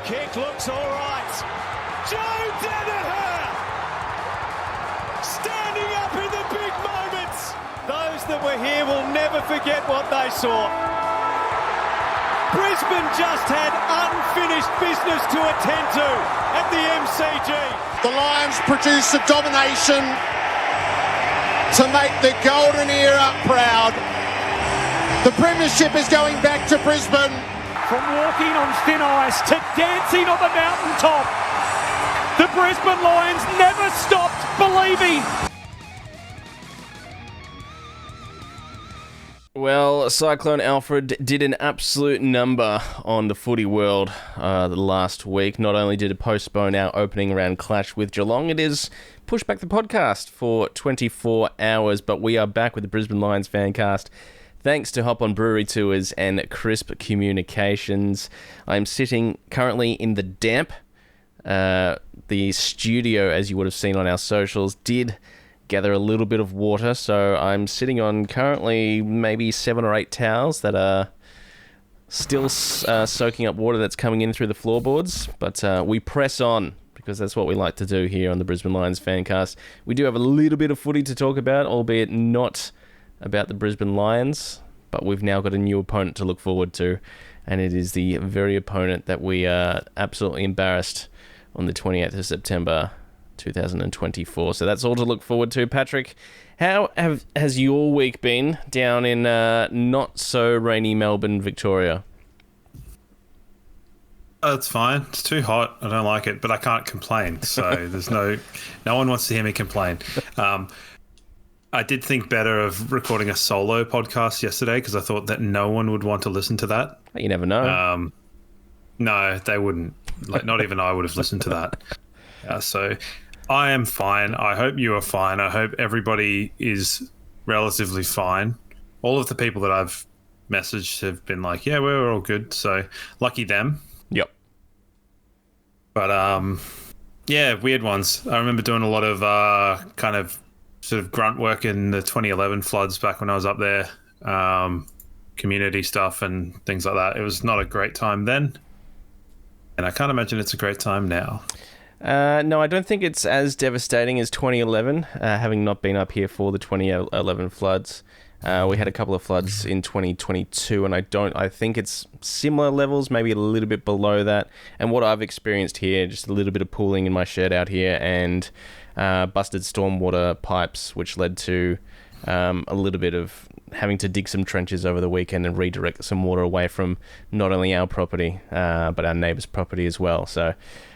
Kick looks all right. Joe Danaher standing up in the big moments. Those that were here will never forget what they saw. Brisbane just had unfinished business to attend to at the MCG. The Lions produce a domination to make the golden era proud. The premiership is going back to Brisbane. From walking on thin ice to dancing on the mountaintop, the Brisbane Lions never stopped believing. Well, Cyclone Alfred did an absolute number on the footy world the last week. Not only did it postpone our opening round clash with Geelong, it is pushed back the podcast for 24 hours, but we are back with the Brisbane Lions Fancast. Thanks to Hop On Brewery Tours and Crisp Communications. I'm sitting currently in the damp. The studio, as you would have seen on our socials, did gather a little bit of water, so I'm sitting on currently maybe 7 or 8 towels that are still soaking up water that's coming in through the floorboards, but we press on because that's what we like to do here on the Brisbane Lions Fancast. We do have a little bit of footy to talk about, albeit not about the Brisbane Lions, but we've now got a new opponent to look forward to, and it is the very opponent that we absolutely embarrassed on the 28th of September 2024. So that's all to look forward to. Patrick, how has your week been down in not so rainy Melbourne, Victoria? It's fine. It's too hot. I don't like it, but I can't complain. So there's no one wants to hear me complain. I did think better of recording a solo podcast yesterday because I thought that no one would want to listen to that. You never know. No, they wouldn't. Like, not even I would have listened to that. So I am fine. I hope you are fine. I hope everybody is relatively fine. All of the people that I've messaged have been like, yeah, we're all good. So lucky them. Yep. But yeah, weird ones. I remember doing a lot of kind of sort of grunt work in the 2011 floods back when I was up there, community stuff and things like that. It was not a great time then, and I can't imagine it's a great time now. No, I don't think it's as devastating as 2011, having not been up here for the 2011 floods. We had a couple of floods in 2022, and I think it's similar levels, maybe a little bit below that. And what I've experienced here, just a little bit of pooling in my shed out here, and busted stormwater pipes, which led to a little bit of having to dig some trenches over the weekend and redirect some water away from not only our property, but our neighbour's property as well. So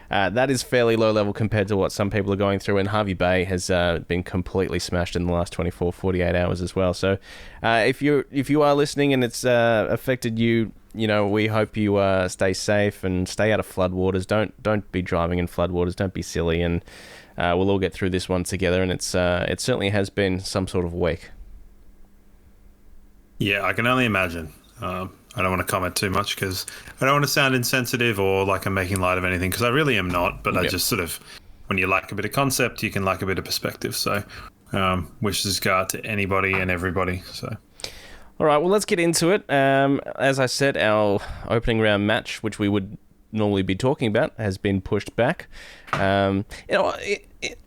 that is fairly low level compared to what some people are going through, and Harvey Bay has been completely smashed in the last 24, 48 hours as well. So if you are listening and it's affected you, we hope you stay safe and stay out of floodwaters. Don't be driving in floodwaters. Don't be silly, and we'll all get through this one together. And it certainly has been some sort of week. Yeah, I can only imagine. I don't want to comment too much because I don't want to sound insensitive or like I'm making light of anything, because I really am not. But I just sort of, when you like a bit of concept, you can like a bit of perspective. So wishes go out to anybody and everybody. So. All right, well, let's get into it. As I said, our opening round match, which we would normally be talking about, has been pushed back. On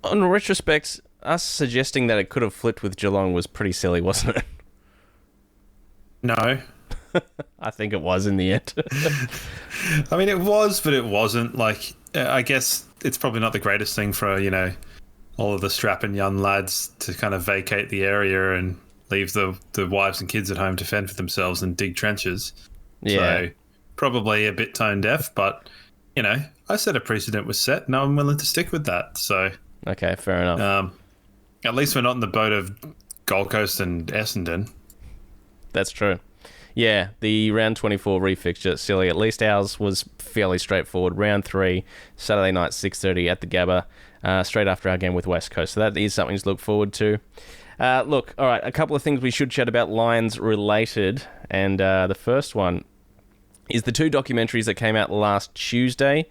retrospect, us suggesting that it could have flipped with Geelong was pretty silly, wasn't it? No. I think it was in the end. I mean, it was, but it wasn't. Like, I guess it's probably not the greatest thing for, all of the strapping young lads to kind of vacate the area and leave the wives and kids at home to fend for themselves and dig trenches. Yeah. So probably a bit tone deaf, but, I said a precedent was set and I'm willing to stick with that. So. Okay, fair enough. At least we're not in the boat of Gold Coast and Essendon. That's true. Yeah, the round 24 refixture, silly. At least ours was fairly straightforward. Round 3, Saturday night, 6:30 at the Gabba, straight after our game with West Coast. So that is something to look forward to. Look, all right, a couple of things we should chat about Lions related. And the first one is the 2 documentaries that came out last Tuesday.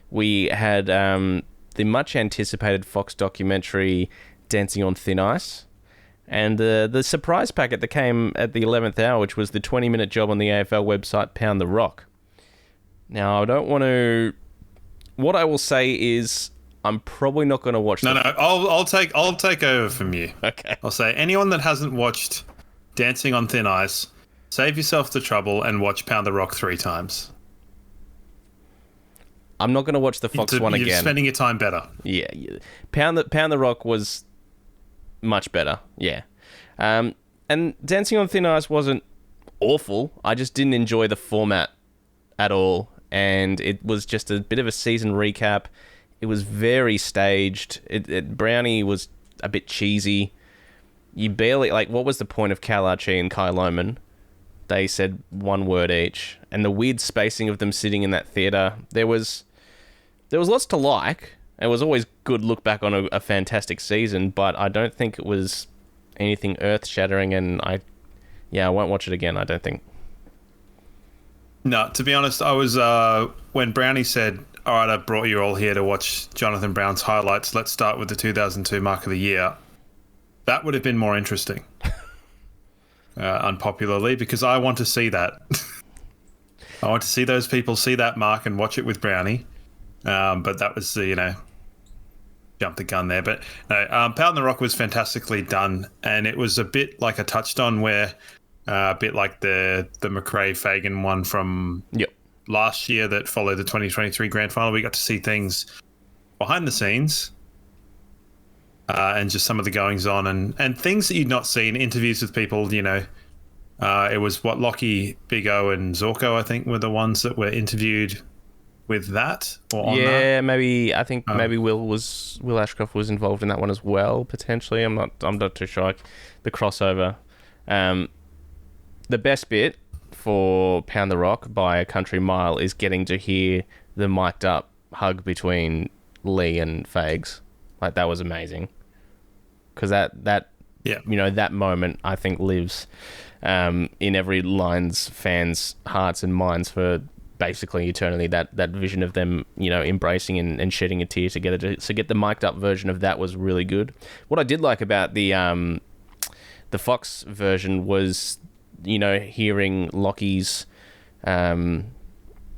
We had the much anticipated Fox documentary, Dancing on Thin Ice. And the surprise packet that came at the 11th hour, which was the 20-minute job on the AFL website, Pound the Rock. Now, I don't want to What I will say is I'm probably not going to watch No, I'll take over from you. Okay. I'll say anyone that hasn't watched Dancing on Thin Ice, save yourself the trouble and watch Pound the Rock 3 times. I'm not going to watch the Fox one again. You're spending your time better. Yeah. Pound the Rock was much better. Yeah. And Dancing on Thin Ice wasn't awful. I just didn't enjoy the format at all. And it was just a bit of a season recap. It was very staged. Brownie was a bit cheesy. You barely... Like, what was the point of Cal Archie and Kai Lohman? They said one word each. And the weird spacing of them sitting in that theatre. There was lots to like. It was always good look back on a fantastic season, but I don't think it was anything earth-shattering, and I won't watch it again, I don't think. No, to be honest, I was... when Brownie said, all right, I brought you all here to watch Jonathan Brown's highlights, let's start with the 2002 Mark of the Year, that would have been more interesting. Unpopularly, because I want to see that. I want to see those people see that mark and watch it with Brownie. But that was, jumped the gun there. But no, Pound the Rock was fantastically done, and it was a bit like a touchstone where, a bit like the McRae-Fagan one from last year that followed the 2023 Grand Final. We got to see things behind the scenes, and just some of the goings on and things that you'd not seen, interviews with people, it was Lockie, Big O and Zorko, I think, were the ones that were interviewed with that or on that. Yeah, maybe I think maybe Will Ashcroft was involved in that one as well, potentially. I'm not too sure. The crossover. The best bit for Pound the Rock by a country mile is getting to hear the mic'd up hug between Lee and Fags. Like, that was amazing. Because that moment, I think, lives in every Lions fans' hearts and minds for basically eternity. That vision of them, embracing and shedding a tear together. To get the mic'd up version of that was really good. What I did like about the Fox version was, hearing Lockie's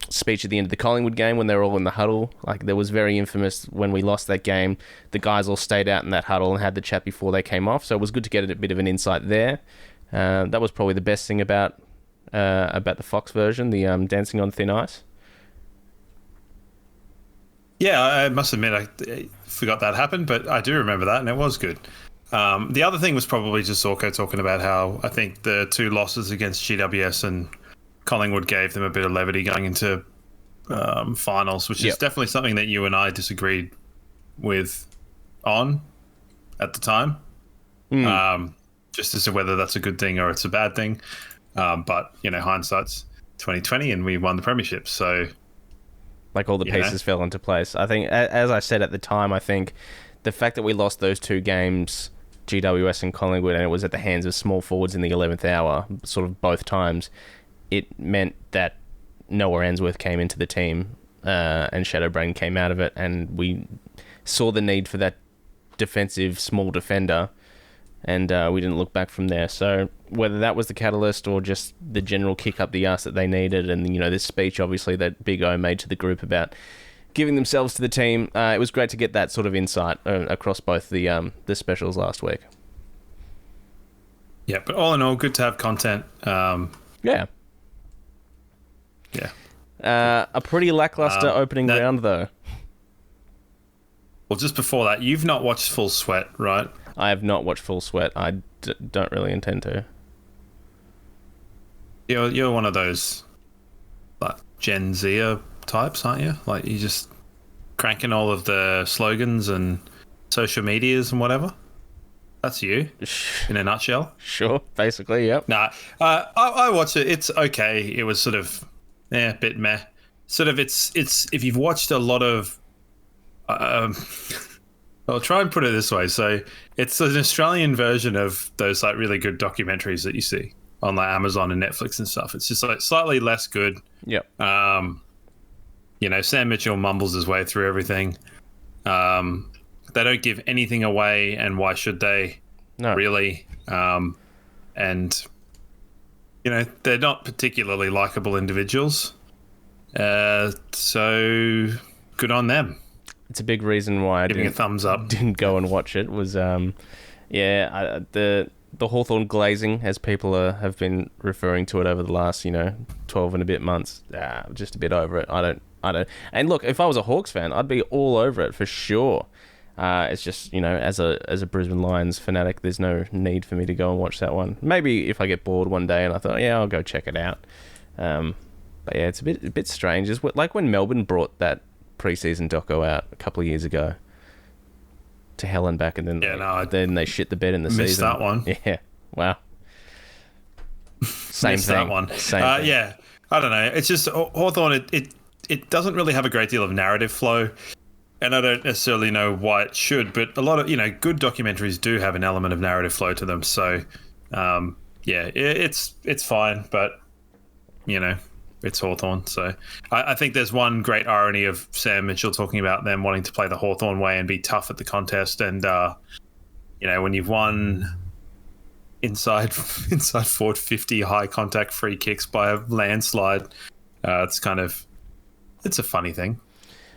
speech at the end of the Collingwood game when they were all in the huddle. Like, there was very infamous when we lost that game. The guys all stayed out in that huddle and had the chat before they came off. So it was good to get a bit of an insight there. That was probably the best thing about the Fox version, the Dancing on Thin Ice. Yeah, I must admit I forgot that happened, but I do remember that, and it was good. The other thing was probably just Zorko talking about how I think the 2 losses against GWS and Collingwood gave them a bit of levity going into finals, which is definitely something that you and I disagreed with on at the time. Just as to whether that's a good thing or it's a bad thing. But, hindsight's 2020 and we won the premiership. So, like, all the pieces fell into place. I think, as I said at the time, I think the fact that we lost those 2 games, GWS and Collingwood, and it was at the hands of small forwards in the 11th hour, sort of both times, it meant that Noah Answorth came into the team and Shadowbrain came out of it, and we saw the need for that defensive small defender, and we didn't look back from there. So whether that was the catalyst or just the general kick up the arse that they needed, and this speech obviously that Big O made to the group about giving themselves to the team, it was great to get that sort of insight across both the specials last week. Yeah, but all in all, good to have content. Yeah. A pretty lackluster opening round, though. Well, just before that, you've not watched Full Sweat, right? I have not watched Full Sweat. I don't really intend to. You're one of those like Gen Zer types, aren't you? Like, you just cranking all of the slogans and social medias and whatever. That's you, in a nutshell. Sure, basically, yep. Nah, I watched it. It's okay. It was sort of, a bit meh. Sort of, it's if you've watched a lot of, I'll try and put it this way. So it's an Australian version of those like really good documentaries that you see on like Amazon and Netflix and stuff. It's just like slightly less good. Yep. Sam Mitchell mumbles his way through everything. They don't give anything away, and why should they? No. Really. And they're not particularly likable individuals. So good on them. It's a big reason why I Giving a thumbs up. didn't go and watch it. Was the Hawthorn glazing, as people have been referring to it over the last 12 and a bit months. Just a bit over it. I don't. And look, if I was a Hawks fan, I'd be all over it for sure. It's just, as a Brisbane Lions fanatic, there's no need for me to go and watch that one. Maybe if I get bored one day and I thought, I'll go check it out. But yeah, it's a bit strange. It's like when Melbourne brought that preseason doco out a couple of years ago to hell and back, and then then they shit the bed in the missed season. That one. Yeah, wow. Same missed thing. That one. Same thing. Yeah, I don't know. It's just Hawthorn. It doesn't really have a great deal of narrative flow. And I don't necessarily know why it should, but a lot of, good documentaries do have an element of narrative flow to them. So, it's fine, but, it's Hawthorn. So I think there's one great irony of Sam Mitchell talking about them wanting to play the Hawthorn way and be tough at the contest. And, when you've won inside forward 50 high contact free kicks by a landslide, it's a funny thing,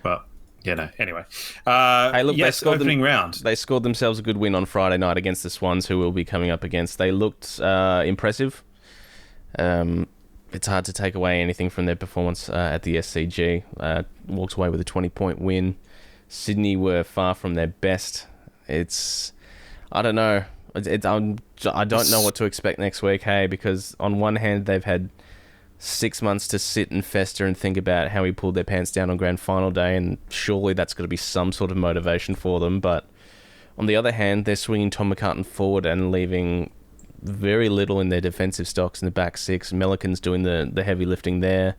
but... Anyway. Hey, look, opening round. They scored themselves a good win on Friday night against the Swans, who we'll be coming up against. They looked impressive. It's hard to take away anything from their performance at the SCG. Walked away with a 20-point win. Sydney were far from their best. I don't know. I don't know what to expect next week, because on one hand, they've had 6 months to sit and fester and think about how he pulled their pants down on grand final day, and surely that's got to be some sort of motivation for them. But on the other hand, they're swinging Tom McCartan forward and leaving very little in their defensive stocks in the back six. Melican's doing the heavy lifting there.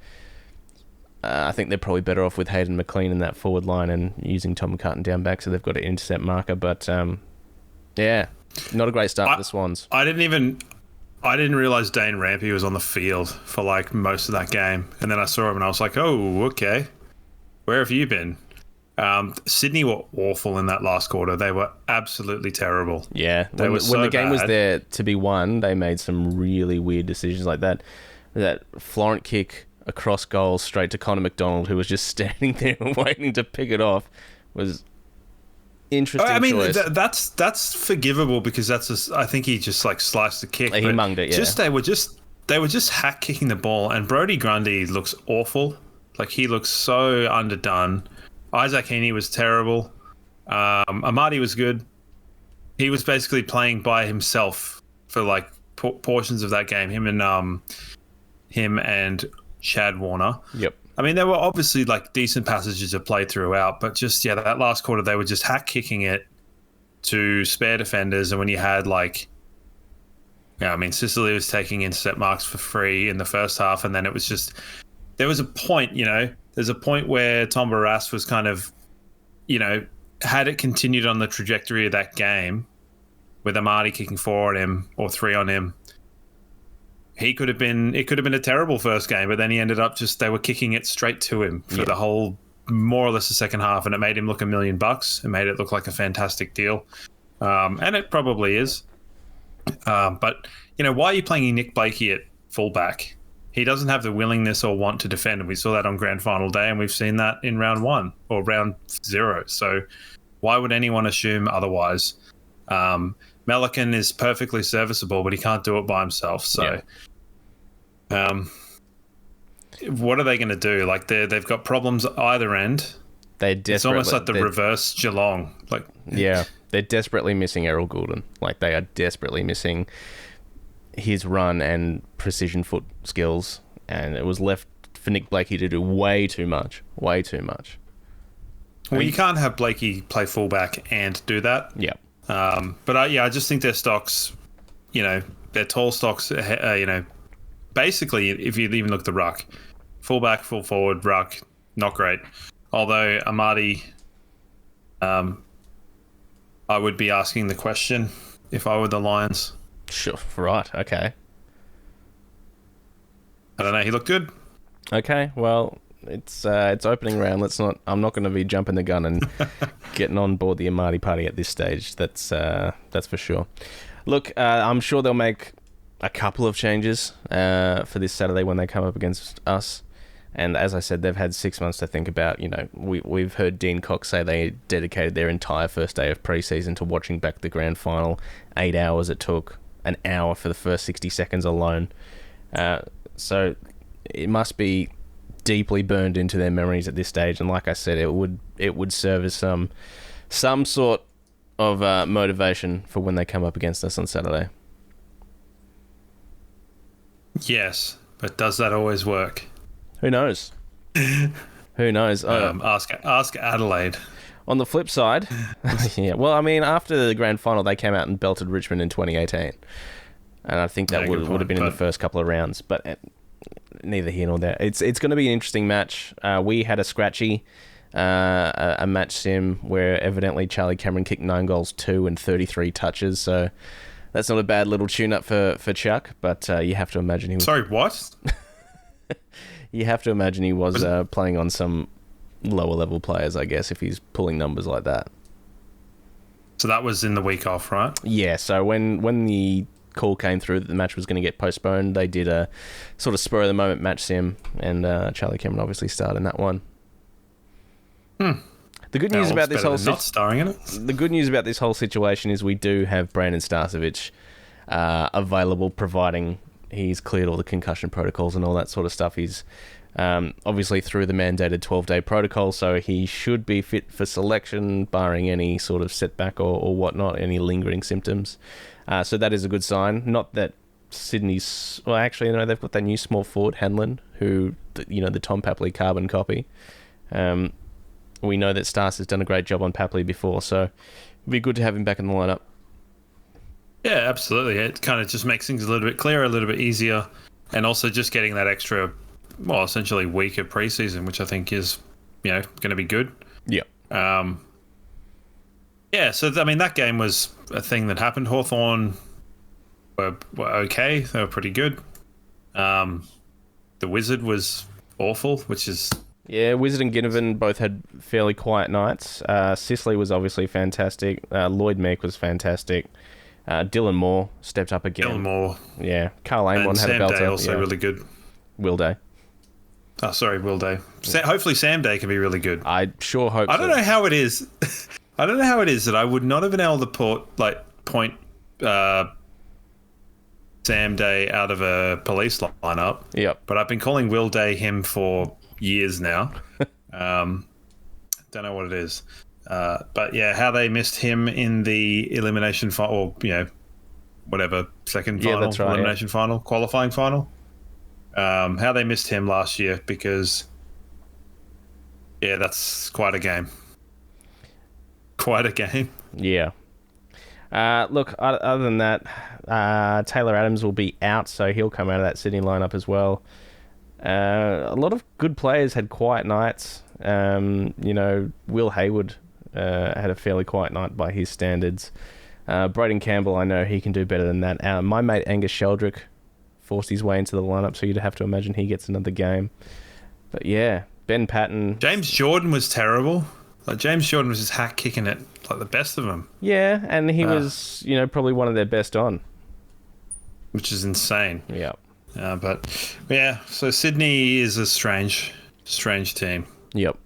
I think they're probably better off with Hayden McLean in that forward line and using Tom McCartan down back, so they've got an intercept marker. But not a great start for the Swans. I didn't realise Dane Rampy was on the field for most of that game. And then I saw him and I was like, oh, okay. Where have you been? Sydney were awful in that last quarter. They were absolutely terrible. Yeah. When the game was there to be won, they made some really weird decisions like that. That Florent kick across goal straight to Connor McDonald, who was just standing there waiting to pick it off, was... interesting choice. That's forgivable because I think he just sliced the kick. He munged it, yeah. They were just hack kicking the ball, and Brodie Grundy looks awful. He looks so underdone. Isaac Heaney was terrible. Amadi was good. He was basically playing by himself for portions of that game. Him and Chad Warner. Yep. I mean, there were obviously decent passages of play throughout, but just, that last quarter, they were just hack kicking it to spare defenders. And when you had Sicily was taking intercept marks for free in the first half. And then it was just, there was a point, there's a point where Tom Barras was kind of, had it continued on the trajectory of that game with Amadi kicking 4 on him or 3 on him, it could have been a terrible first game, but then he ended up they were kicking it straight to him for the whole, more or less the second half, and it made him look $1 million. It made it look like a fantastic deal. And it probably is. But, why are you playing Nick Blakey at fullback? He doesn't have the willingness or want to defend, and we saw that on grand final day, and we've seen that in round 1 or round 0. So why would anyone assume otherwise? Melican is perfectly serviceable, but he can't do it by himself. So, what are they going to do? They've got problems at either end. It's almost like the reverse Geelong. They're desperately missing Errol Goulden. They are desperately missing his run and precision foot skills, and it was left for Nick Blakey to do way too much. Way too much. Well, you can't have Blakey play fullback and do that. Yeah. But I just think their stocks, their tall stocks, basically, if you even look at the ruck, fullback, full forward, ruck, not great. Although Amadi, I would be asking the question if I were the Lions. Sure, right, okay. I don't know, he looked good. Okay, well, it's opening round. I'm not going to be jumping the gun and getting on board the Amadi party at this stage. That's for sure. Look, I'm sure they'll make a couple of changes for this Saturday when they come up against us. And as I said, they've had 6 months to think about, we've heard Dean Cox say they dedicated their entire first day of preseason to watching back the grand final. 8 hours it took, an hour for the first 60 seconds alone. So it must be deeply burned into their memories at this stage. And like I said, it would serve as some sort of motivation for when they come up against us on Saturday. Yes, but does that always work? Who knows? Who knows? Ask Adelaide. On the flip side, yeah. Well, I mean, after the grand final, they came out and belted Richmond in 2018, and I think that would have been in the first couple of rounds. But neither here nor there. It's going to be an interesting match. We had a scratchy, a match sim where evidently Charlie Cameron kicked 9 goals, 2 and 33 touches. So that's not a bad little tune-up for Chuck. But you have to imagine he was... Sorry, what? You have to imagine he was playing on some lower level players, I guess, if he's pulling numbers like that. So that was in the week off, right? Yeah, so when the call came through that the match was going to get postponed, they did a sort of spur-of-the-moment match sim, and Charlie Cameron obviously starred in that one. The good news about this whole not starring in it. The good news about this whole situation is we do have Brandon Starcevich available, providing he's cleared all the concussion protocols and all that sort of stuff. He's obviously through the mandated 12-day protocol, so he should be fit for selection, barring any sort of setback or whatnot, any lingering symptoms. So that is a good sign. Not that Sydney's... Well, actually, they've got that new small forward, Hanlon, who, the Tom Papley carbon copy. We know that Stars has done a great job on Papley before, so it'd be good to have him back in the lineup. Yeah, absolutely. It kind of just makes things a little bit clearer, a little bit easier, and also just getting that extra, essentially week of preseason, which I think is, going to be good. Yeah. Yeah, so, that game was a thing that happened. Hawthorn were okay. They were pretty good. The Wizard was awful, which is... Yeah, Wizard and Ginnivan both had fairly quiet nights. Sicily was obviously fantastic. Lloyd Meek was fantastic. Dylan Moore stepped up again. Dylan Moore. Yeah. Carl Amon had a belter. Sam Day also really good. Will Day. Oh, sorry, Will Day. Hopefully Sam Day can be really good. I sure hope so. I don't know how it is. I don't know how it is that I would not have been able to point Sam Day out of a police lineup. Yep. But I've been calling Will Day him for years now. Don't know what it is. But yeah, how they missed him in the elimination final, or whatever, second final, that's right, elimination final, qualifying final. How they missed him last year, because that's quite a game. Quite a game. Yeah. Look, other than that, Taylor Adams will be out, so he'll come out of that Sydney lineup as well. A lot of good players had quiet nights. Will Hayward had a fairly quiet night by his standards. Braden Campbell, I know he can do better than that. My mate Angus Sheldrick forced his way into the lineup, so you'd have to imagine he gets another game. But yeah, Ben Patton... James Jordan was terrible. James Jordan was just hack kicking it like the best of them. Yeah, and he was, probably one of their best on. Which is insane. Yeah. But yeah, so Sydney is a strange team. Yep.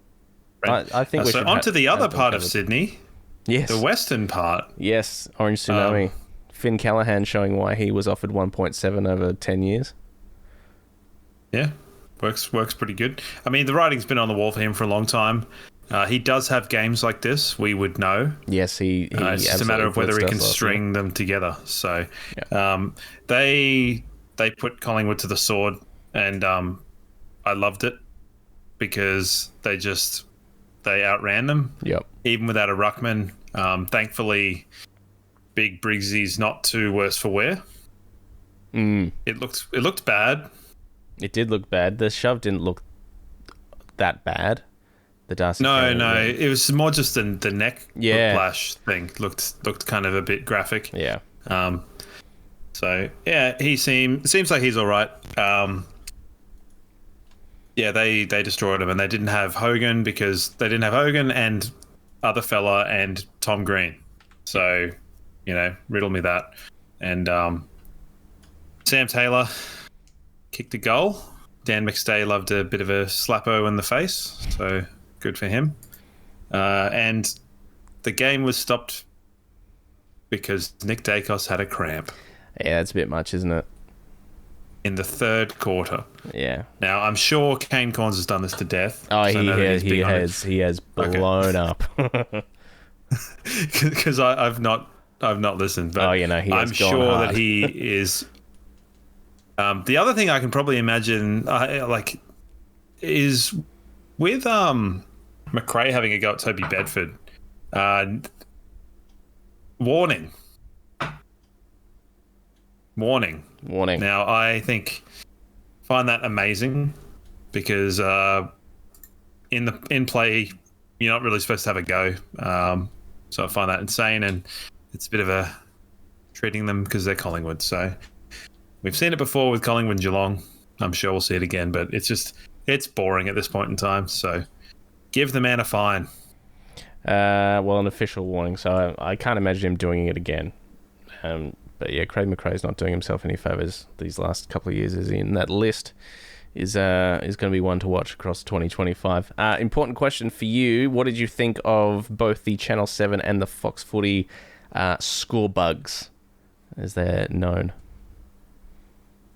I think we should on to the other part of Sydney. Yes. The western part. Yes, Orange Tsunami. Finn Callahan showing why he was offered 1.7 over 10 years. Yeah, works pretty good. The writing's been on the wall for him for a long time. He does have games like this. We would know. Yes, he it's just a matter of whether he can string them together. So, they put Collingwood to the sword, and I loved it because they outran them. Yep. Even without a ruckman. Thankfully, Big Briggsy's not too worse for wear. It looked bad. It did look bad. The shove didn't look that bad. The Darcy. No. It was more just the neck whiplash thing. Looked kind of a bit graphic. Yeah. So yeah, seems like he's all right. Yeah, they destroyed him, and they didn't have Hogan and other fella and Tom Green. So, riddle me that. And Sam Taylor kicked a goal. Dan McStay loved a bit of a slappo in the face, so good for him. And the game was stopped because Nick Dacos had a cramp. Yeah, that's a bit much, isn't it? In the third quarter. Yeah. Now, I'm sure Kane Corns has done this to death. Oh, he has blown up. Because I've not listened. But I'm sure hard. that he is. The other thing I can probably imagine, is with McRae having a go at Toby Bedford. Warning. Now, I find that amazing because in play, you're not really supposed to have a go. So I find that insane, and it's a bit of a treating them because they're Collingwood. So we've seen it before with Collingwood and Geelong. I'm sure we'll see it again, but it's boring at this point in time. So give the man a fine. Well, an official warning, so I can't imagine him doing it again. But yeah, Craig McRae's not doing himself any favours these last couple of years. Is he in that list? Is going to be one to watch across 2025. Important question for you: what did you think of both the Channel 7 and the Fox Footy score bugs, as they're known?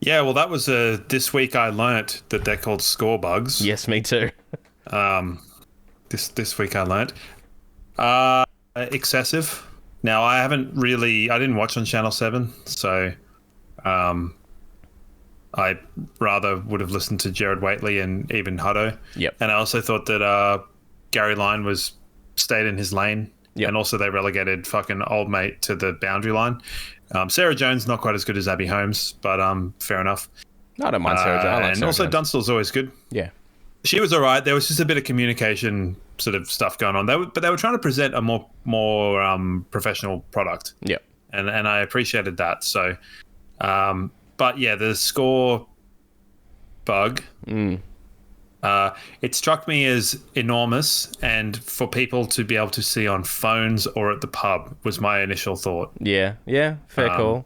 Yeah, well, that was this week I learnt that they're called score bugs. Yes, me too. This week I learnt excessive. Now, I didn't watch on Channel 7, so I rather would have listened to Jared Waitley and even Hutto. Yep. And I also thought that Gary Lyon stayed in his lane. Yep. And also they relegated fucking old mate to the boundary line. Sarah Jones, not quite as good as Abby Holmes, but fair enough. No, I don't mind Sarah Jones. I like and Sarah also Jones. Dunstall's always good. Yeah. She was all right. There was just a bit of communication sort of stuff going on. But they were trying to present a more professional product. Yeah. And I appreciated that. So, but yeah, the score bug, it struck me as enormous, and for people to be able to see on phones or at the pub was my initial thought. Yeah, fair call.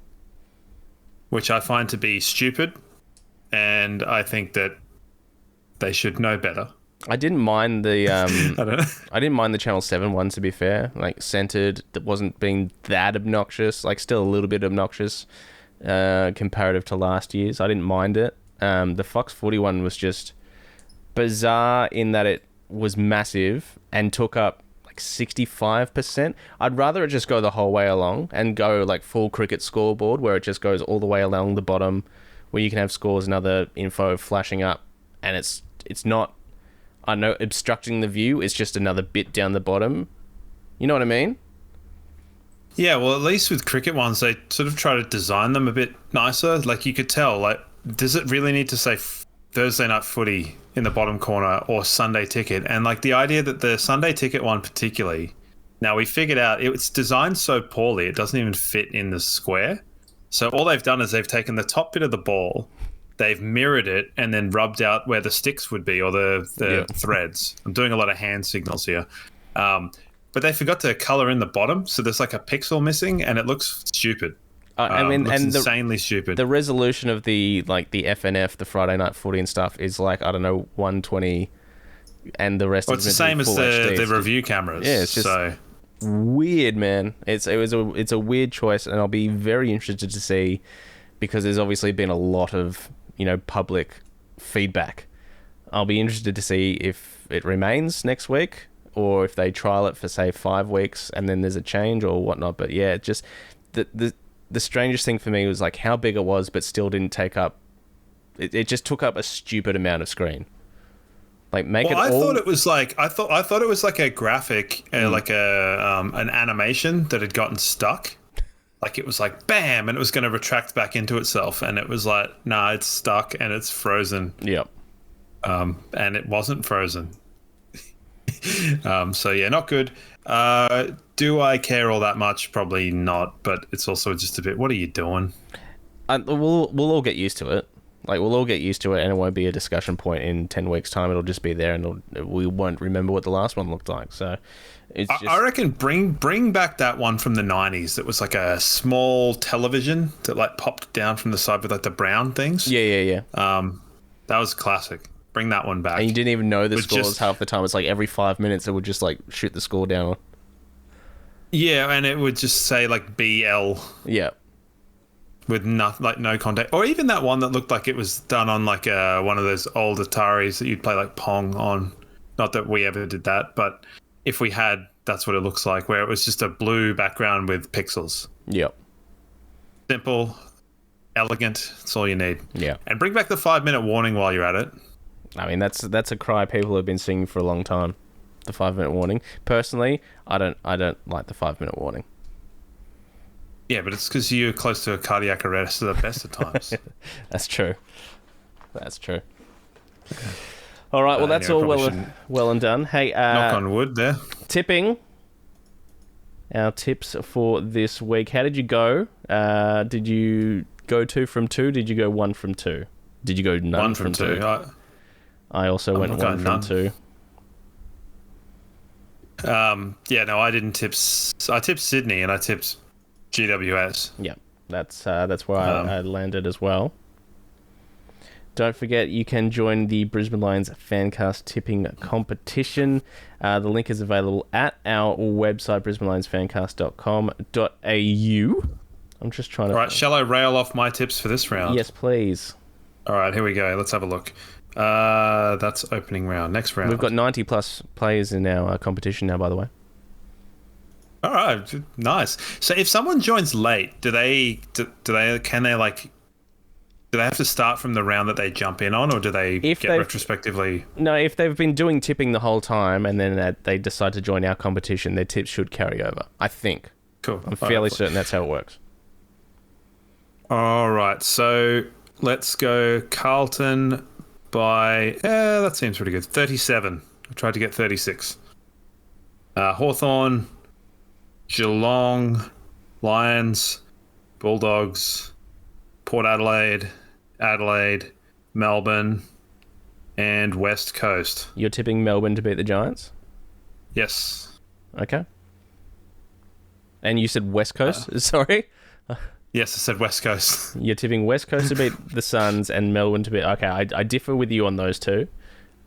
Which I find to be stupid, and I think that they should know better. I didn't mind the I don't know. I didn't mind the Channel 7 one, to be fair. Like, centered, that wasn't being that obnoxious. Like, still a little bit obnoxious comparative to last year's. I didn't mind it. The Fox Footy one was just bizarre in that it was massive and took up like 65%. I'd rather it just go the whole way along and go like full cricket scoreboard, where it just goes all the way along the bottom, where you can have scores and other info flashing up, and it's not, I know, obstructing the view. It's just another bit down the bottom. You know what I mean? Yeah, well, at least with cricket ones, they sort of try to design them a bit nicer. Like, you could tell, like, does it really need to say Thursday Night Footy in the bottom corner or Sunday Ticket? And, like, the idea that the Sunday Ticket one particularly, now we figured out it's designed so poorly, it doesn't even fit in the square. So all they've done is they've taken the top bit of the ball, they've mirrored it, and then rubbed out where the sticks would be, or the threads. I'm doing a lot of hand signals here. But they forgot to colour in the bottom, so there's like a pixel missing, and it looks stupid. I mean, looks and insanely stupid. The resolution of the FNF, the Friday Night Footy and stuff, is like, I don't know, 120, and the rest. Well, it's the same as the review cameras. Yeah, it's just weird, man. It's a weird choice, and I'll be very interested to see, because there's obviously been a lot of public feedback. I'll be interested to see if it remains next week, or if they trial it for, say, 5 weeks and then there's a change or whatnot. But yeah, just the strangest thing for me was like how big it was, but still didn't take up. It just took up a stupid amount of screen. Like, make it all. I thought it was like I thought it was like a graphic, like an animation that had gotten stuck. Like, it was like bam, and it was going to retract back into itself, and it was like, nah, it's stuck and it's frozen. Yep. And it wasn't frozen. So yeah, not good. Do I care all that much? Probably not, but it's also just a bit, what are you doing? We'll all get used to it. Like, we'll all get used to it, and it won't be a discussion point in 10 weeks' time. It'll just be there, and we won't remember what the last one looked like. So it's just... I reckon bring back that one from the 90s that was like a small television that like popped down from the side with like the brown things. Yeah. That was classic. Bring that one back. And you didn't even know the But scores just- half the time. It's like every 5 minutes it would just like shoot the score down. Yeah, and it would just say like BL Yeah. with no contact, or even that one that looked like it was done on like one of those old Ataris that you'd play like Pong on. Not that we ever did that, but if we had, that's what it looks like, where it was just a blue background with pixels. Yep. Simple, elegant. That's all you need. Yeah. And bring back the 5-minute warning while you're at it. I mean, that's a cry people have been singing for a long time. The 5-minute warning. Personally, I don't like the 5-minute warning. Yeah, but it's because you're close to a cardiac arrest at the best of times. That's true. That's true. All right, well, that's anyway, all probably shouldn't well and done. Hey, Knock on wood there. tipping. Our tips for this week. How did you go? Did you go 2 from 2? Did you go 1 from 2? Did you go none 1 from 2. I also went not 1 going from none. 2. Yeah, no, I didn't tip. I tipped Sydney and I tipped GWS. Yeah, that's where I landed as well. Don't forget, you can join the Brisbane Lions Fancast tipping competition. The link is available at our website, brisbanelionsfancast.com.au. I'm just trying to... All right, shall I rail off my tips for this round? Yes, please. All right, here we go. Let's have a look. That's opening round. Next round. We've got 90 plus players in our competition now, by the way. All right, nice. So if someone joins late, do they have to start from the round that they jump in on, or do they get retrospectively? No, if they've been doing tipping the whole time and then they decide to join our competition, their tips should carry over. I think. Cool. I'm fairly certain that's how it works. All right, so let's go Carlton by, that seems pretty good, 37. I tried to get 36. Hawthorn, Geelong, Lions, Bulldogs, Port Adelaide, Melbourne, and West Coast. You're tipping Melbourne to beat the Giants? Yes. Okay. And you said West Coast? Sorry? Yes, I said West Coast. You're tipping West Coast to beat the Suns and Melbourne to beat... Okay, I differ with you on those two.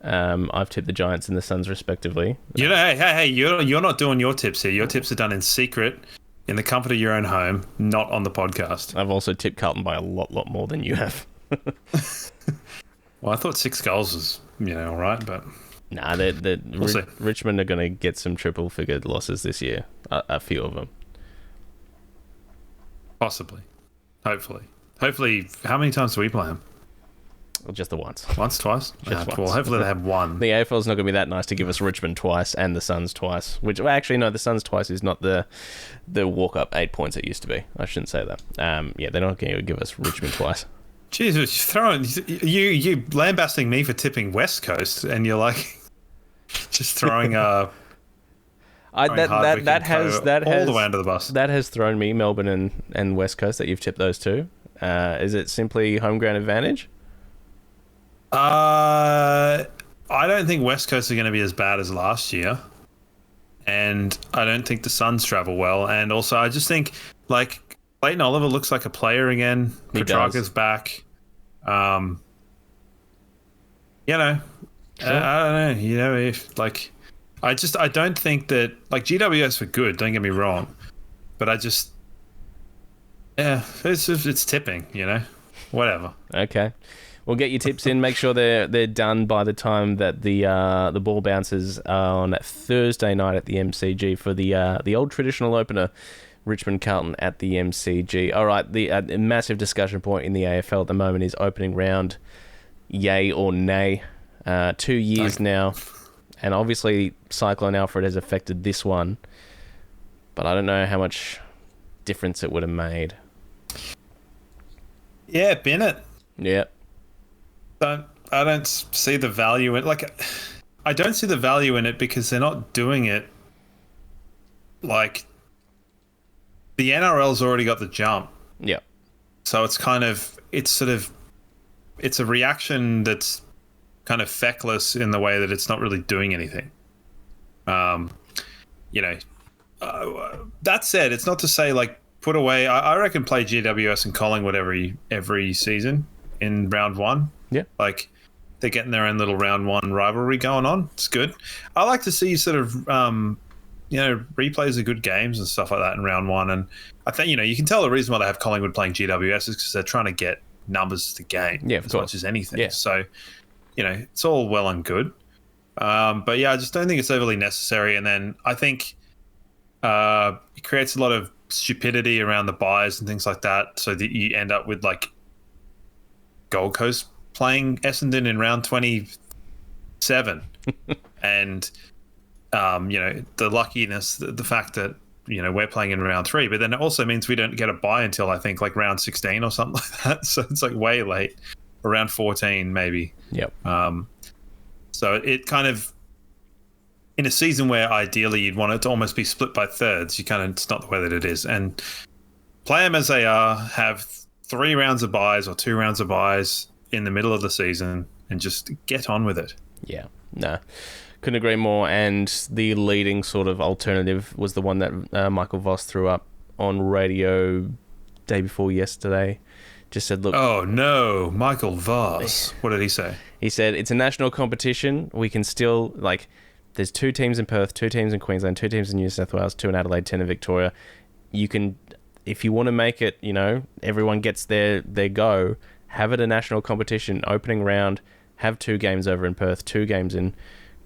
I've tipped the Giants and the Suns respectively. You know, hey, you're not doing your tips here. Your tips are done in secret, in the comfort of your own home, not on the podcast. I've also tipped Carlton by a lot more than you have. Well, I thought 6 goals was, all right, but... Nah, We'll see. Richmond are going to get some triple-figured losses this year. A few of them. Possibly. Hopefully, how many times do we play them? Well, just the once. Once, twice? Just Well, once. hopefully they have one. The AFL's not going to be that nice to give us Richmond twice and the Suns twice. Which, well, actually, no, the Suns twice is not the walk-up 8 points it used to be. I shouldn't say that. Yeah, they're not going to give us Richmond twice. Jesus, you lambasting me for tipping West Coast, and you're like just throwing that has all the way under the bus. That has thrown me, Melbourne and West Coast, that you've tipped those two. Is it simply home ground advantage? I don't think West Coast are going to be as bad as last year, and I don't think the Suns travel well. And also, I just think like Clayton Oliver looks like a player again. Petrarca's back. I don't know. If like, I don't think that like GWS were good. Don't get me wrong, but it's tipping. Whatever. Okay. We'll get your tips in. Make sure they're done by the time that the ball bounces on Thursday night at the MCG for the old traditional opener, Richmond Carlton at the MCG. All right, the massive discussion point in the AFL at the moment is opening round, yay or nay. 2 years now, and obviously Cyclone Alfred has affected this one, but I don't know how much difference it would have made. Yeah, Bennett. Yeah. I don't see the value in I don't see the value in it because they're not doing it like the NRL's already got the jump. Yeah. So it's a reaction that's kind of feckless in the way that it's not really doing anything. That said, it's not to say like put away. I reckon play GWS and Collingwood every season in round one. Yeah. Like they're getting their own little round one rivalry going on. It's good. I like to see sort of replays of good games and stuff like that in round one. And I think you can tell the reason why they have Collingwood playing GWS is because they're trying to get numbers to game as much as anything. Yeah. So it's all well and good. But yeah, I just don't think it's overly necessary. And then I think it creates a lot of stupidity around the buys and things like that, so that you end up with like Gold Coast playing Essendon in round 27 and the luckiness, the fact that we're playing in round 3, but then it also means we don't get a bye until I think like round 16 or something like that, so it's like way late, around 14 maybe. Yep. So it kind of, in a season where ideally you'd want it to almost be split by thirds, it's not the way that it is. And play them as they are, have 3 rounds of buys or 2 rounds of buys in the middle of the season, and just get on with it. Yeah, no, couldn't agree more. And the leading sort of alternative was the one that Michael Voss threw up on radio day before yesterday. Just said, look... Oh, no, Michael Voss. What did he say? He said, it's a national competition. We can still, there's 2 teams in Perth, 2 teams in Queensland, 2 teams in New South Wales, 2 in Adelaide, 10 in Victoria. You can, if you want to make it, everyone gets their go, have it a national competition, opening round, have 2 games over in Perth, 2 games in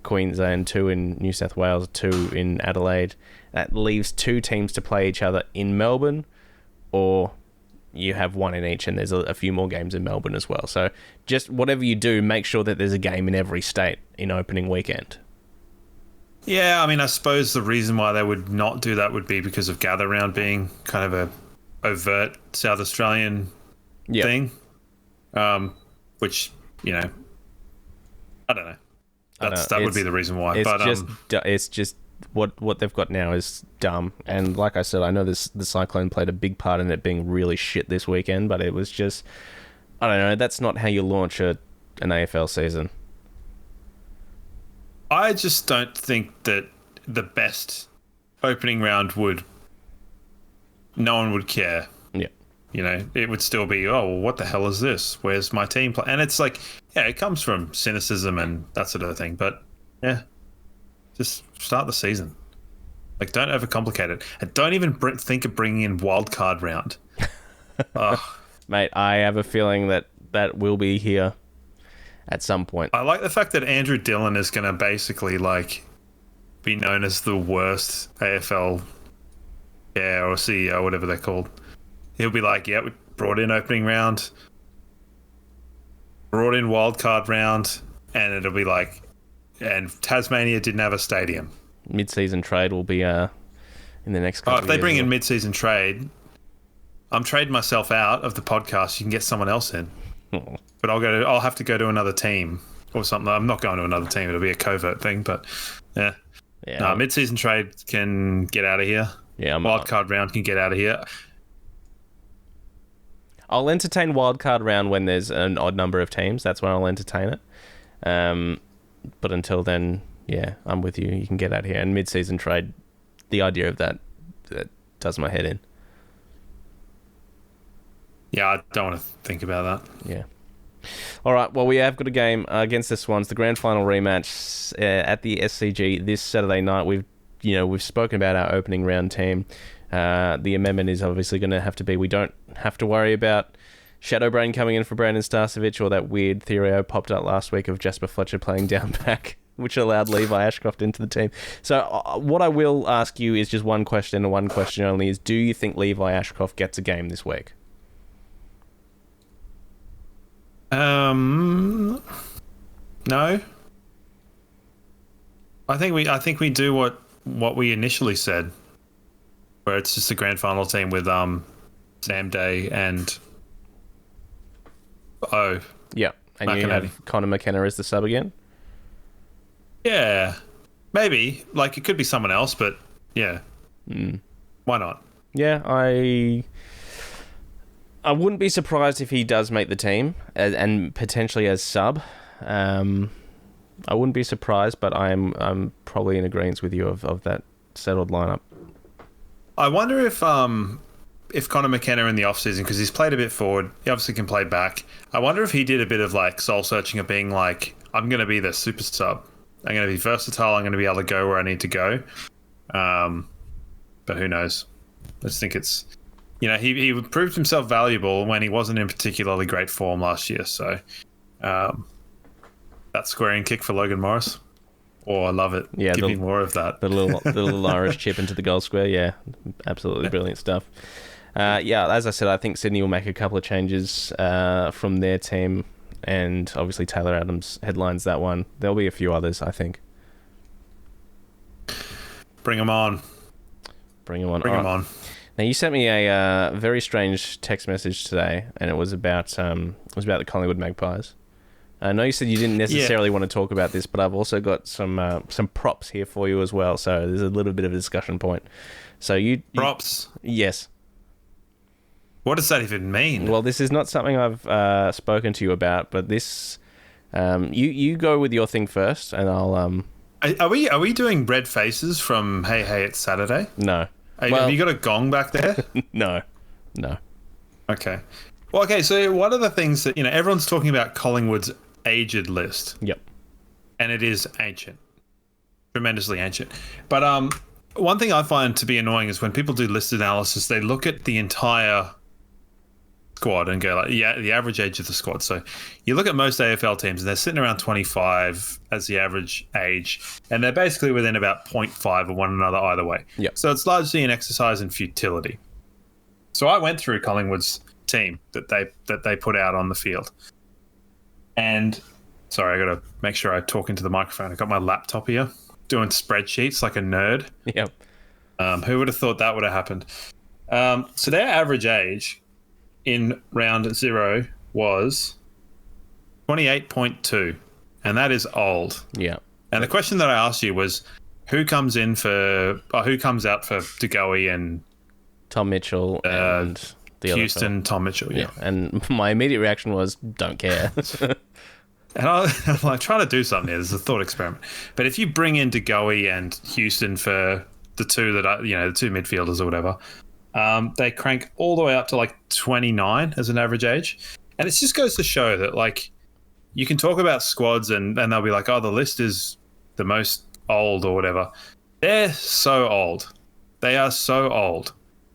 Queensland, 2 in New South Wales, 2 in Adelaide. That leaves 2 teams to play each other in Melbourne, or you have 1 in each, and there's a few more games in Melbourne as well. So just whatever you do, make sure that there's a game in every state in opening weekend. Yeah, I mean, I suppose the reason why they would not do that would be because of Gather Round being kind of a overt South Australian thing. Which, I don't know. That would be the reason why. It's just what they've got now is dumb. And like I said, I know the Cyclone played a big part in it being really shit this weekend, but it was just, I don't know, that's not how you launch an AFL season. I just don't think that the best opening round no one would care. Yeah. It would still be, what the hell is this? Where's my team play? And it's like, it comes from cynicism and that sort of thing. But yeah, just start the season. Don't overcomplicate it. And don't even think of bringing in wildcard round. Mate, I have a feeling that will be here at some point. I like the fact that Andrew Dillon is going to basically be known as the worst AFL or CEO, whatever they're called. He'll be like, we brought in opening round, brought in wildcard round, and it'll be like, and Tasmania didn't have a stadium. Mid-season trade will be in the next couple of years. If they bring in mid-season trade, I'm trading myself out of the podcast. You can get someone else in. Oh. But I'll have to go to another team or something. I'm not going to another team. It'll be a covert thing, but yeah. No, mid-season trade can get out of here. Yeah, wildcard round can get out of here. I'll entertain wildcard round when there's an odd number of teams. That's when I'll entertain it. But until then, I'm with you. You can get out of here. And mid-season trade, the idea of that does my head in. Yeah, I don't want to think about that. Yeah. All right, well, we have got a game against the Swans, the grand final rematch at the SCG this Saturday night. We've spoken about our opening round team. The amendment is obviously going to have to be, we don't have to worry about Shadowbrain coming in for Brandon Starcevich, or that weird theory popped up last week of Jasper Fletcher playing down back, which allowed Levi Ashcroft into the team. So what I will ask you is just one question, and one question only, is do you think Levi Ashcroft gets a game this week? No. I think we do what we initially said, where it's just a grand final team with Sam Day and yeah, and McInerney. You have Connor McKenna as the sub again. Yeah, maybe it could be someone else, but yeah, why not? Yeah, I wouldn't be surprised if he does make the team and potentially as sub. I wouldn't be surprised, but I'm probably in agreement with you of that settled lineup. I wonder if if Connor McKenna in the off-season, because he's played a bit forward, he obviously can play back. I wonder if he did a bit of like soul-searching of being like, I'm going to be the super sub. I'm going to be versatile. I'm going to be able to go where I need to go. But who knows? I just think it's, he proved himself valuable when he wasn't in particularly great form last year. So that squaring kick for Logan Morris. Oh, I love it. Yeah, Give me more of that. The little Irish chip into the goal square. Yeah, absolutely brilliant stuff. As I said, I think Sydney will make a couple of changes from their team, and obviously Taylor Adams headlines that one. There'll be a few others, I think. Bring them on. Bring them on. Bring them on. Now, you sent me a very strange text message today, and it was about the Collingwood Magpies. I know you said you didn't necessarily want to talk about this, but I've also got some props here for you as well. So there's a little bit of a discussion point. So you props? Yes. What does that even mean? Well, this is not something I've spoken to you about, but this you go with your thing first, and I'll. Are we doing red faces from Hey It's Saturday? No. Have you got a gong back there? No. Okay. Well, okay. So one of the things that everyone's talking about Collingwood's aged list. Yep. And it is ancient, tremendously ancient. But one thing I find to be annoying is when people do list analysis, they look at the entire squad and go like, yeah, the average age of the squad. So you look at most AFL teams and they're sitting around 25 as the average age, and they're basically within about 0.5 of one another either way. Yep. So it's largely an exercise in futility. So I went through Collingwood's team that they put out on the field. And sorry, I got to make sure I talk into the microphone. I got my laptop here doing spreadsheets like a nerd. Yep. Who would have thought that would have happened? So their average age in round 0 was 28.2, and that is old. Yeah. And the question that I asked you was, who comes out for DeGoey and Tom Mitchell and the Houston, Tom Mitchell, yeah. And my immediate reaction was, don't care. And I'm like, trying to do something here. There's a thought experiment. But if you bring in DeGoey and Houston for the two the two midfielders or whatever, they crank all the way up to like 29 as an average age. And it just goes to show that like you can talk about squads and they'll be like, oh, the list is the most old or whatever. They're so old. They are so old.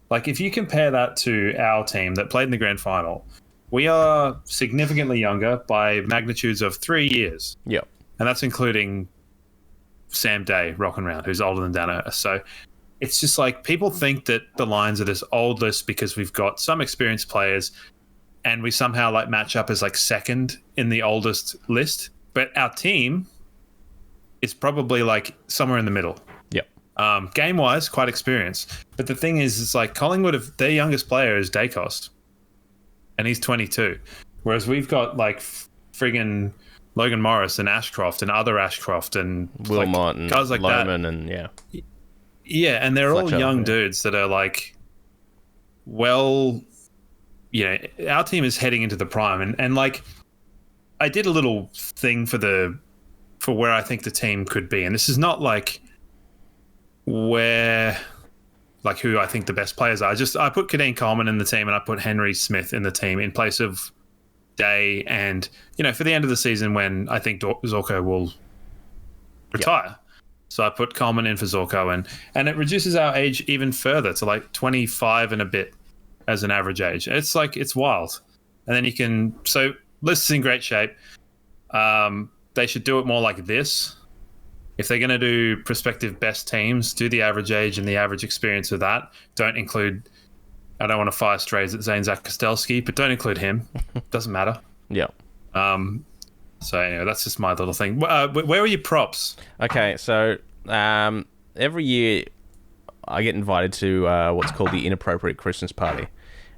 Like, if you compare that to our team that played in the grand final, we are significantly younger by magnitudes of 3 years. Yep. And that's including Sam Day rocking around, who's older than Dan Earth. So it's just like people think that the Lions are this old list because we've got some experienced players and we somehow like match up as like second in the oldest list. But our team is probably like somewhere in the middle. Game-wise, quite experienced. But the thing is, it's like Collingwood, their youngest player is Dacos, and he's 22. Whereas we've got like friggin' Logan Morris and Ashcroft and other Ashcroft and Wilmot like, and guys like Lohman that. and Yeah, and they're Fletcher, all young dudes that are like, well, our team is heading into the prime. And like, I did a little thing for where I think the team could be. And this is not like who I think the best players are. I put Kadeen Coleman in the team and I put Henry Smith in the team in place of Day, and for the end of the season when I think Zorko will retire. Yep. So I put Coleman in for Zorko, and it reduces our age even further to like 25 and a bit as an average age. It's like, it's wild. And then so list is in great shape. They should do it more like this. If they're going to do prospective best teams, do the average age and the average experience of that. Don't include, I don't want to fire strays at Zane Zakostelski, but don't include him. Doesn't matter. Yeah. So anyway, that's just my little thing. Where are your props? Okay, so every year I get invited to what's called the Inappropriate Christmas Party.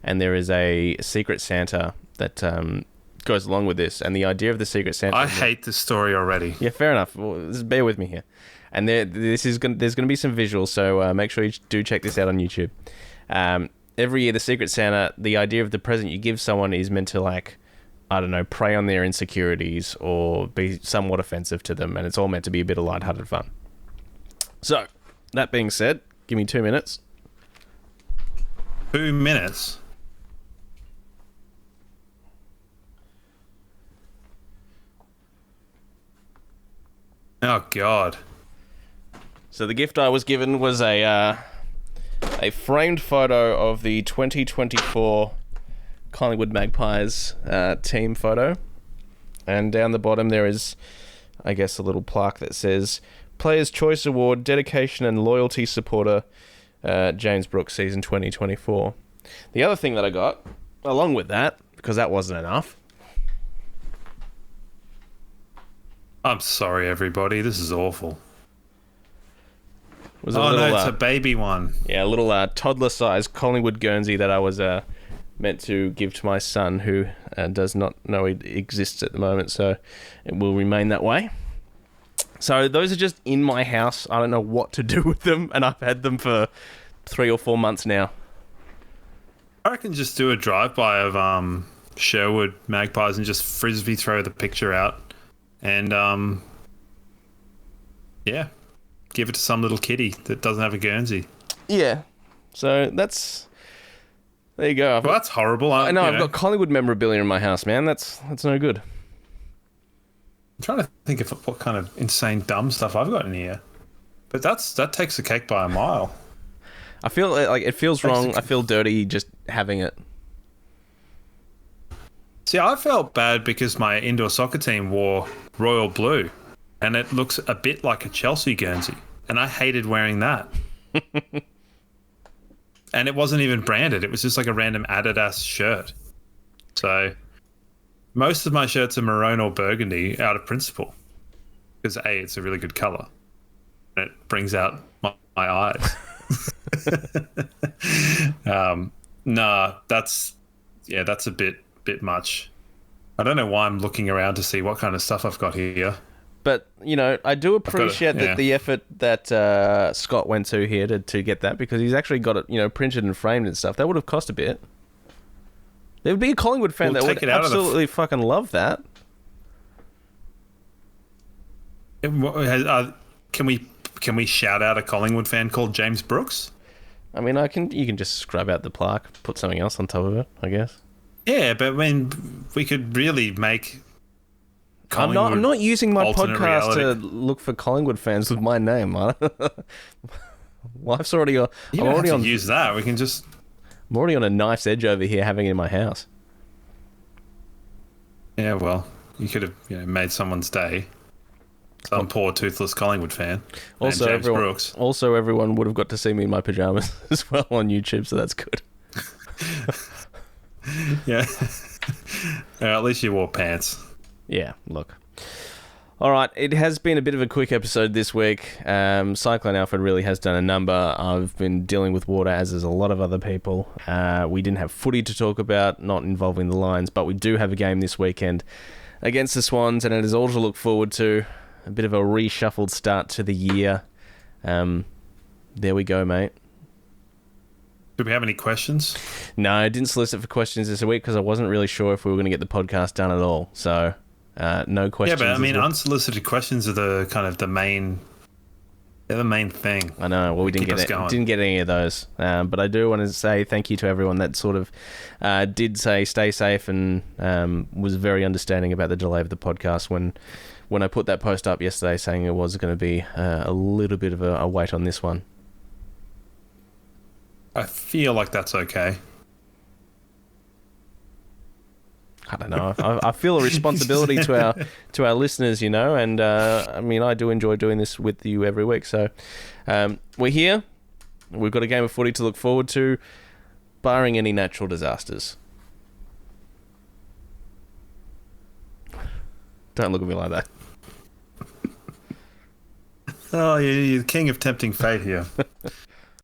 And there is a Secret Santa that goes along with this, and the idea of the Secret Santa. I hate this story already. Yeah, fair enough. Well, just bear with me here, and there's going to be some visuals, so make sure you do check this out on YouTube. Every year, the Secret Santa, the idea of the present you give someone is meant to, like, I don't know, prey on their insecurities or be somewhat offensive to them, and it's all meant to be a bit of lighthearted fun. So, that being said, give me 2 minutes. 2 minutes. Oh God. So the gift I was given was a framed photo of the 2024 Collingwood Magpies team photo, and down the bottom there is, I guess, a little plaque that says Players' Choice Award, Dedication and Loyalty Supporter, James Brooks, Season 2024. The other thing that I got, along with that, because that wasn't enough. I'm sorry, everybody. This is awful. Was Oh, no, it's a baby one. Yeah, a little toddler-sized Collingwood Guernsey that I was meant to give to my son, who does not know it exists at the moment, so it will remain that way. So those are just in my house. I don't know what to do with them, and I've had them for 3 or 4 months now. I reckon just do a drive-by of Sherwood Magpies and just frisbee throw the picture out. And, yeah, give it to some little kitty that doesn't have a Guernsey. Yeah. So that's... There you go. Well, that's horrible. I know, I've got Collingwood memorabilia in my house, man. That's no good. I'm trying to think of what kind of insane dumb stuff I've got in here. But that takes the cake by a mile. I feel like it feels wrong. I feel dirty just having it. See, I felt bad because my indoor soccer team wore royal blue, and it looks a bit like a Chelsea Guernsey, and I hated wearing that. And it wasn't even branded. It was just like a random Adidas shirt. So most of my shirts are maroon or burgundy out of principle, because A, it's a really good color, and it brings out my eyes. Nah, that's a bit much. I don't know why I'm looking around to see what kind of stuff I've got here. But, you know, I do appreciate the effort that Scott went to here to get that, because he's actually got it, you know, printed and framed and stuff. That would have cost a bit. There would be a Collingwood fan that would absolutely fucking love that. Can we shout out a Collingwood fan called James Brooks? I mean, you can just scrub out the plaque, put something else on top of it, I guess. Yeah, but when we could really make Collingwood I'm not using my alternate podcast reality. to look for Collingwood fans with my name. Life's already on. You don't have to use that. We can just... I'm already on a knife's edge over here, having it in my house. Yeah, well, you could have made someone's day. Some poor toothless Collingwood fan. Also, James Brooks. Also, everyone would have got to see me in my pajamas as well on YouTube, so that's good. Yeah. At least you wore pants. Yeah, look. All right, it has been a bit of a quick episode this week. Cyclone Alfred really has done a number. I've been dealing with water, as is a lot of other people. We didn't have footy to talk about, not involving the Lions, but we do have a game this weekend against the Swans, and it is all to look forward to. A bit of a reshuffled start to the year. There we go, mate. Do we have any questions? No, I didn't solicit for questions this week because I wasn't really sure if we were going to get the podcast done at all. So, no questions. Yeah, but I mean, unsolicited questions are the main thing. I know. Well, we didn't get any of those. But I do want to say thank you to everyone that sort of did say stay safe and was very understanding about the delay of the podcast when I put that post up yesterday saying it was going to be a little bit of a wait on this one. I feel like that's okay. I don't know. I feel a responsibility to our listeners, you know, and I mean, I do enjoy doing this with you every week. So we're here. We've got a game of footy to look forward to, barring any natural disasters. Don't look at me like that. Oh, you're the king of tempting fate here.